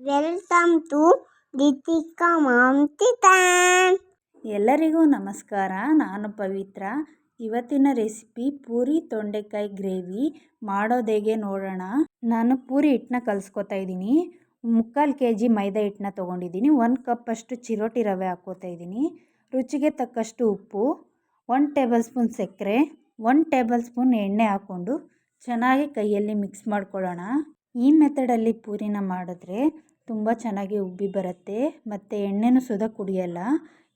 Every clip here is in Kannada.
Welcome to Deepika mom kitchen. ಎಲ್ಲರಿಗೂ ನಮಸ್ಕಾರ. ನಾನು ಪವಿತ್ರ. ಇವತ್ತಿನ ರೆಸಿಪಿ ಪೂರಿ ತೊಂಡೆಕಾಯಿ ಗ್ರೇವಿ ಮಾಡೋದು ಹೇಗೆ ನೋಡೋಣ. ನಾನು ಪೂರಿ ಹಿಟ್ಟನ್ನ ಕಲಿಸ್ಕೊತಾ ಇದ್ದೀನಿ. 3/4 kg ಮೈದಾ ಹಿಟ್ಟನ್ನ ತೊಗೊಂಡಿದ್ದೀನಿ. 1 ಕಪ್ ಅಷ್ಟು ಚಿರೋಟಿ ರವೆ ಹಾಕ್ಕೋತಾ ಇದ್ದೀನಿ. ರುಚಿಗೆ ತಕ್ಕಷ್ಟು ಉಪ್ಪು, 1 ಟೇಬಲ್ ಸ್ಪೂನ್ ಸಕ್ಕರೆ, 1 ಟೇಬಲ್ ಸ್ಪೂನ್ ಎಣ್ಣೆ ಹಾಕ್ಕೊಂಡು ಚೆನ್ನಾಗಿ ಕೈಯಲ್ಲಿ ಮಿಕ್ಸ್ ಮಾಡ್ಕೊಳ್ಳೋಣ. ಈ ಮೆಥಡಲ್ಲಿ ಪೂರಿನ ಮಾಡಿದ್ರೆ ತುಂಬ ಚೆನ್ನಾಗಿ ಉಬ್ಬಿ ಬರುತ್ತೆ ಮತ್ತು ಎಣ್ಣೆನೂ ಸುದ ಕುಡಿಯಲ್ಲ.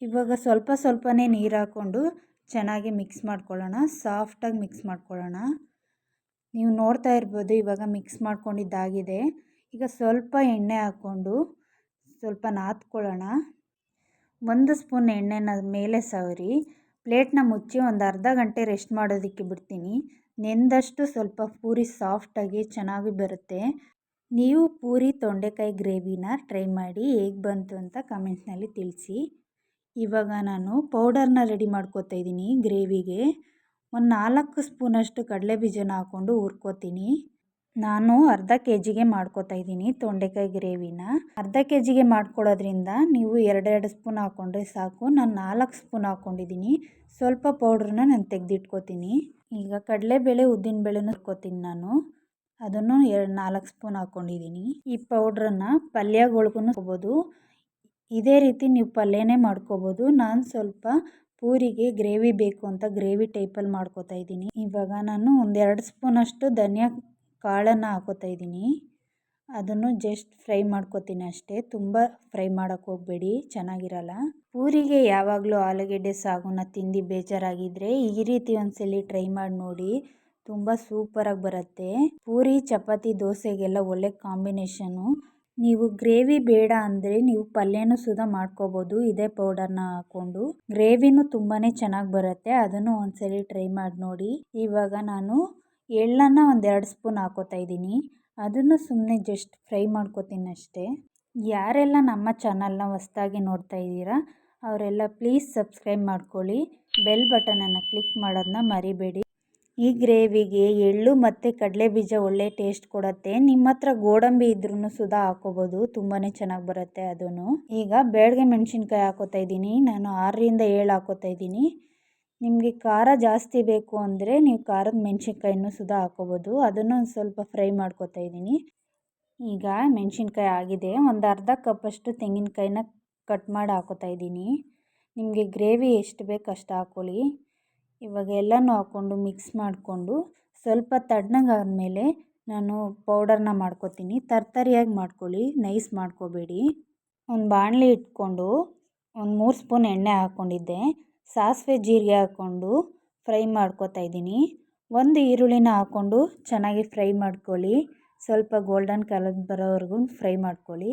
ಇವಾಗ ಸ್ವಲ್ಪ ಸ್ವಲ್ಪನೇ ನೀರು ಹಾಕ್ಕೊಂಡು ಚೆನ್ನಾಗಿ ಮಿಕ್ಸ್ ಮಾಡ್ಕೊಳ್ಳೋಣ. ಸಾಫ್ಟಾಗಿ ಮಿಕ್ಸ್ ಮಾಡ್ಕೊಳ್ಳೋಣ. ನೀವು ನೋಡ್ತಾ ಇರ್ಬೋದು ಇವಾಗ ಮಿಕ್ಸ್ ಮಾಡ್ಕೊಂಡಿದ್ದಾಗಿದೆ. ಈಗ ಸ್ವಲ್ಪ ಎಣ್ಣೆ ಹಾಕ್ಕೊಂಡು ಸ್ವಲ್ಪ ನಾದ್ಕೊಳ್ಳೋಣ. 1 ಸ್ಪೂನ್ ಎಣ್ಣೆನ ಮೇಲೆ ಸವರಿ ಪ್ಲೇಟ್ನ ಮುಚ್ಚಿ ಒಂದು ಅರ್ಧ ಗಂಟೆ ರೆಸ್ಟ್ ಮಾಡೋದಕ್ಕೆ ಬಿಡ್ತೀನಿ. ನೆಂದಷ್ಟು ಸ್ವಲ್ಪ ಪೂರಿ ಸಾಫ್ಟಾಗಿ ಚೆನ್ನಾಗಿ ಬರುತ್ತೆ. ನೀವು ಪೂರಿ ತೊಂಡೆಕಾಯಿ ಗ್ರೇವಿನ ಟ್ರೈ ಮಾಡಿ ಹೇಗೆ ಬಂತು ಅಂತ ಕಮೆಂಟ್ನಲ್ಲಿ ತಿಳಿಸಿ. ಇವಾಗ ನಾನು ಪೌಡರ್ನ ರೆಡಿ ಮಾಡ್ಕೋತಾ ಇದ್ದೀನಿ. ಗ್ರೇವಿಗೆ ಒಂದು 4 ಸ್ಪೂನಷ್ಟು ಕಡಲೆಬೀಜನ ಹಾಕ್ಕೊಂಡು ಹುರ್ಕೋತೀನಿ. ನಾನು ಅರ್ಧ kgಗೆ ಮಾಡ್ಕೋತಾ ಇದ್ದೀನಿ ತೊಂಡೆಕಾಯಿ ಗ್ರೇವಿನ. ಅರ್ಧ kgಗೆ ಮಾಡ್ಕೊಳ್ಳೋದ್ರಿಂದ ನೀವು 2 ಸ್ಪೂನ್ ಹಾಕ್ಕೊಂಡ್ರೆ ಸಾಕು. ನಾನು 4 ಸ್ಪೂನ್ ಹಾಕ್ಕೊಂಡಿದ್ದೀನಿ. ಸ್ವಲ್ಪ ಪೌಡ್ರನ್ನ ನಾನು ತೆಗೆದಿಟ್ಕೋತೀನಿ. ಈಗ ಕಡಲೆಬೇಳೆ ಉದ್ದಿನಬೇಳೆನೂ ಹುರ್ಕೋತೀನಿ ನಾನು. ಅದನ್ನು 4 ಸ್ಪೂನ್ ಹಾಕ್ಕೊಂಡಿದ್ದೀನಿ. ಈ ಪೌಡ್ರನ್ನು ಪಲ್ಯಗಳಿಗೂ ಹಾಕ್ಕೋಬೋದು. ಇದೇ ರೀತಿ ನೀವು ಪಲ್ಯನೇ ಮಾಡ್ಕೋಬೋದು. ನಾನು ಸ್ವಲ್ಪ ಪೂರಿಗೆ ಗ್ರೇವಿ ಬೇಕು ಅಂತ ಗ್ರೇವಿ ಟೈಪಲ್ಲಿ ಮಾಡ್ಕೋತಾ ಇದ್ದೀನಿ. ಇವಾಗ ನಾನು 1-2 ಸ್ಪೂನಷ್ಟು ಧನಿಯಾ ಕಾಳನ್ನು ಹಾಕೋತಾ ಇದ್ದೀನಿ. ಅದನ್ನು ಜಸ್ಟ್ ಫ್ರೈ ಮಾಡ್ಕೋತೀನಿ ಅಷ್ಟೇ. ತುಂಬ ಫ್ರೈ ಮಾಡೋಕ್ಕೆ ಹೋಗಬೇಡಿ, ಚೆನ್ನಾಗಿರಲ್ಲ. ಪೂರಿಗೆ ಯಾವಾಗಲೂ ಆಲೂಗೆಡ್ಡೆ ಸಾಗುನ ತಿಂದು ಬೇಜಾರಾಗಿದ್ದರೆ ಈ ರೀತಿ ಒಂದ್ಸಲಿ ಟ್ರೈ ಮಾಡಿ ನೋಡಿ. ತುಂಬ ಸೂಪರಾಗಿ ಬರುತ್ತೆ. ಪೂರಿ ಚಪಾತಿ ದೋಸೆಗೆಲ್ಲ ಒಳ್ಳೆ ಕಾಂಬಿನೇಷನು. ನೀವು ಗ್ರೇವಿ ಬೇಡ ಅಂದರೆ ನೀವು ಪಲ್ಯನೂ ಸುಧಾ ಮಾಡ್ಕೋಬೋದು ಇದೇ ಪೌಡರ್ನ ಹಾಕ್ಕೊಂಡು. ಗ್ರೇವಿನೂ ತುಂಬಾ ಚೆನ್ನಾಗಿ ಬರುತ್ತೆ. ಅದನ್ನು ಒಂದ್ಸಲಿ ಟ್ರೈ ಮಾಡಿ ನೋಡಿ. ಇವಾಗ ನಾನು ಎಳ್ಳನ್ನು 1-2 ಸ್ಪೂನ್ ಹಾಕೋತಾ ಇದ್ದೀನಿ. ಅದನ್ನು ಸುಮ್ಮನೆ ಜಸ್ಟ್ ಫ್ರೈ ಮಾಡ್ಕೋತೀನಿ ಅಷ್ಟೇ. ಯಾರೆಲ್ಲ ನಮ್ಮ ಚಾನಲ್ನ ಹೊಸದಾಗಿ ನೋಡ್ತಾ ಇದ್ದೀರಾ ಅವರೆಲ್ಲ ಪ್ಲೀಸ್ ಸಬ್ಸ್ಕ್ರೈಬ್ ಮಾಡ್ಕೊಳ್ಳಿ. ಬೆಲ್ ಬಟನನ್ನು ಕ್ಲಿಕ್ ಮಾಡೋದನ್ನ ಮರಿಬೇಡಿ. ಈ ಗ್ರೇವಿಗೆ ಎಳ್ಳು ಮತ್ತು ಕಡಲೆಬೀಜ ಒಳ್ಳೆ ಟೇಸ್ಟ್ ಕೊಡುತ್ತೆ. ನಿಮ್ಮ ಹತ್ರ ಗೋಡಂಬಿ ಇದ್ರೂ ಸುಧಾ ಹಾಕೋಬೋದು, ತುಂಬಾ ಚೆನ್ನಾಗಿ ಬರುತ್ತೆ ಅದನ್ನು. ಈಗ ಬ್ಯಾಡಗೆ ಮೆಣಸಿನ್ಕಾಯಿ ಹಾಕೋತಾ ಇದ್ದೀನಿ. ನಾನು 6-7 ಹಾಕೋತಾ ಇದ್ದೀನಿ. ನಿಮಗೆ ಖಾರ ಜಾಸ್ತಿ ಬೇಕು ಅಂದರೆ ನೀವು ಖಾರದ ಮೆಣಸಿನ್ಕಾಯಿನೂ ಸುಧಾ ಹಾಕೋಬೋದು. ಅದನ್ನು ಒಂದು ಸ್ವಲ್ಪ ಫ್ರೈ ಮಾಡ್ಕೋತಾ ಇದ್ದೀನಿ. ಈಗ ಮೆಣಸಿನ್ಕಾಯಿ ಆಗಿದೆ. ಒಂದು ಅರ್ಧ ಕಪ್ಪಷ್ಟು ತೆಂಗಿನಕಾಯಿನ ಕಟ್ ಮಾಡಿ ಹಾಕೋತಾ ಇದ್ದೀನಿ. ನಿಮಗೆ ಗ್ರೇವಿ ಎಷ್ಟು ಬೇಕು ಅಷ್ಟು ಹಾಕ್ಕೊಳ್ಳಿ. ಇವಾಗ ಎಲ್ಲನೂ ಹಾಕ್ಕೊಂಡು ಮಿಕ್ಸ್ ಮಾಡಿಕೊಂಡು ಸ್ವಲ್ಪ ತಣ್ಣಗಾದ್ಮೇಲೆ ನಾನು ಪೌಡರ್ನ ಮಾಡ್ಕೋತೀನಿ. ತರ್ತರಿಯಾಗಿ ಮಾಡ್ಕೊಳ್ಳಿ, ನೈಸ್ ಮಾಡ್ಕೋಬೇಡಿ. ಒಂದು ಬಾಣಲಿ ಇಟ್ಕೊಂಡು ಒಂದು 3 ಸ್ಪೂನ್ ಎಣ್ಣೆ ಹಾಕ್ಕೊಂಡಿದ್ದೆ. ಸಾಸಿವೆ ಜೀರಿಗೆ ಹಾಕ್ಕೊಂಡು ಫ್ರೈ ಮಾಡ್ಕೋತಾ ಇದ್ದೀನಿ. 1 ಈರುಳ್ಳಿನ ಹಾಕ್ಕೊಂಡು ಚೆನ್ನಾಗಿ ಫ್ರೈ ಮಾಡ್ಕೊಳ್ಳಿ. ಸ್ವಲ್ಪ ಗೋಲ್ಡನ್ ಕಲರ್ ಬರೋವರೆಗೂ ಫ್ರೈ ಮಾಡ್ಕೊಳ್ಳಿ.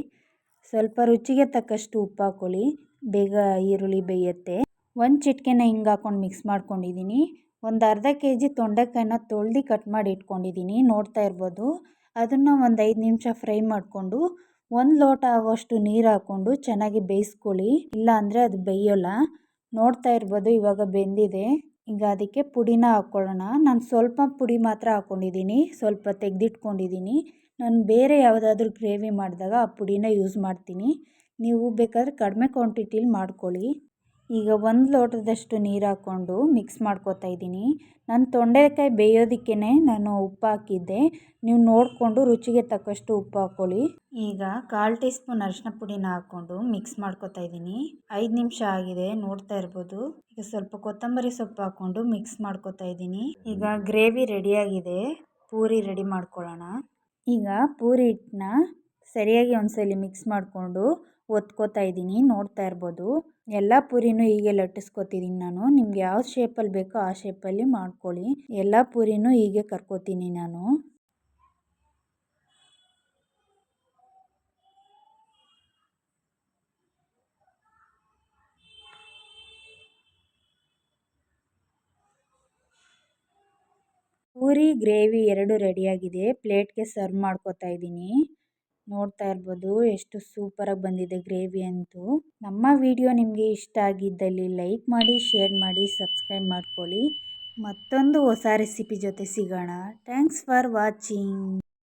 ಸ್ವಲ್ಪ ರುಚಿಗೆ ತಕ್ಕಷ್ಟು ಉಪ್ಪು ಹಾಕ್ಕೊಳ್ಳಿ, ಬೇಗ ಈರುಳ್ಳಿ ಬೇಯುತ್ತೆ. 1 ಚಿಟಿಕೆನ ಹಿಂಗೆ ಹಾಕ್ಕೊಂಡು ಮಿಕ್ಸ್ ಮಾಡ್ಕೊಂಡಿದ್ದೀನಿ. ಒಂದು ಅರ್ಧ kg ತೊಂಡೆಕಾಯಿನ ತೊಳೆದು ಕಟ್ ಮಾಡಿ ಇಟ್ಕೊಂಡಿದ್ದೀನಿ, ನೋಡ್ತಾ ಇರ್ಬೋದು. ಅದನ್ನು ಒಂದು 5 ನಿಮಿಷ ಫ್ರೈ ಮಾಡಿಕೊಂಡು 1 ಲೋಟ ಆಗೋಷ್ಟು ನೀರು ಹಾಕ್ಕೊಂಡು ಚೆನ್ನಾಗಿ ಬೇಯಿಸ್ಕೊಳ್ಳಿ. ಇಲ್ಲ ಅಂದರೆ ಅದು ಬೇಯೋಲ್ಲ. ನೋಡ್ತಾ ಇರ್ಬೋದು ಇವಾಗ ಬೆಂದಿದೆ. ಈಗ ಅದಕ್ಕೆ ಪುಡಿನ ಹಾಕ್ಕೊಳ್ಳೋಣ. ನಾನು ಸ್ವಲ್ಪ ಪುಡಿ ಮಾತ್ರ ಹಾಕ್ಕೊಂಡಿದ್ದೀನಿ, ಸ್ವಲ್ಪ ತೆಗೆದಿಟ್ಕೊಂಡಿದ್ದೀನಿ. ನಾನು ಬೇರೆ ಯಾವುದಾದ್ರೂ ಗ್ರೇವಿ ಮಾಡಿದಾಗ ಆ ಪುಡಿನ ಯೂಸ್ ಮಾಡ್ತೀನಿ. ನೀವು ಬೇಕಾದರೆ ಕಡಿಮೆ ಕ್ವಾಂಟಿಟಿಲಿ ಮಾಡ್ಕೊಳ್ಳಿ. ಈಗ 1 ಲೋಟದಷ್ಟು ನೀರು ಹಾಕ್ಕೊಂಡು ಮಿಕ್ಸ್ ಮಾಡ್ಕೋತಾ ಇದ್ದೀನಿ. ನಾನು ತೊಂಡೆಕಾಯಿ ಬೇಯೋದಕ್ಕೇ ನಾನು ಉಪ್ಪು ಹಾಕಿದ್ದೆ. ನೀವು ನೋಡಿಕೊಂಡು ರುಚಿಗೆ ತಕ್ಕಷ್ಟು ಉಪ್ಪು ಹಾಕ್ಕೊಳ್ಳಿ. ಈಗ 1/4 ಟೀ ಸ್ಪೂನ್ ಅರಿಶಿನ ಪುಡಿನ ಹಾಕ್ಕೊಂಡು ಮಿಕ್ಸ್ ಮಾಡ್ಕೋತಾ ಇದ್ದೀನಿ. 5 ನಿಮಿಷ ಆಗಿದೆ, ನೋಡ್ತಾ ಇರ್ಬೋದು. ಈಗ ಸ್ವಲ್ಪ ಕೊತ್ತಂಬರಿ ಸೊಪ್ಪು ಹಾಕ್ಕೊಂಡು ಮಿಕ್ಸ್ ಮಾಡ್ಕೋತಾ ಇದ್ದೀನಿ. ಈಗ ಗ್ರೇವಿ ರೆಡಿಯಾಗಿದೆ. ಪೂರಿ ರೆಡಿ ಮಾಡ್ಕೊಳ್ಳೋಣ. ಈಗ ಪೂರಿ ಹಿಟ್ಟನ್ನ ಸರಿಯಾಗಿ ಒಂದ್ಸಲಿ ಮಿಕ್ಸ್ ಮಾಡಿಕೊಂಡು ಒತ್ಕೋತಾ ಇದ್ದೀನಿ, ನೋಡ್ತಾ ಇರ್ಬೋದು. ಎಲ್ಲ ಪೂರಿನೂ ಹೀಗೆ ಲಟ್ಟಿಸ್ಕೊತಿದ್ದೀನಿ ನಾನು. ನಿಮ್ಗೆ ಯಾವ ಶೇಪಲ್ಲಿ ಬೇಕೋ ಆ ಶೇಪಲ್ಲಿ ಮಾಡ್ಕೊಳ್ಳಿ. ಎಲ್ಲ ಪೂರಿನೂ ಹೀಗೆ ಕರ್ಕೋತೀನಿ ನಾನು. ಪೂರಿ ಗ್ರೇವಿ 2 ರೆಡಿಯಾಗಿದೆ. ಪ್ಲೇಟ್ಗೆ ಸರ್ವ್ ಮಾಡ್ಕೋತಾ ಇದ್ದೀನಿ. ನೋಡ್ತಾ ಇರ್ಬೋದು ಎಷ್ಟು ಸೂಪರಾಗಿ ಬಂದಿದೆ ಗ್ರೇವಿ ಅಂತೂ. ನಮ್ಮ ವಿಡಿಯೋ ನಿಮಗೆ ಇಷ್ಟ ಆಗಿದ್ದಲ್ಲಿ ಲೈಕ್ ಮಾಡಿ, ಶೇರ್ ಮಾಡಿ, ಸಬ್ಸ್ಕ್ರೈಬ್ ಮಾಡ್ಕೊಳ್ಳಿ. ಮತ್ತೊಂದು ಹೊಸ ರೆಸಿಪಿ ಜೊತೆ ಸಿಗೋಣ. Thanks for watching.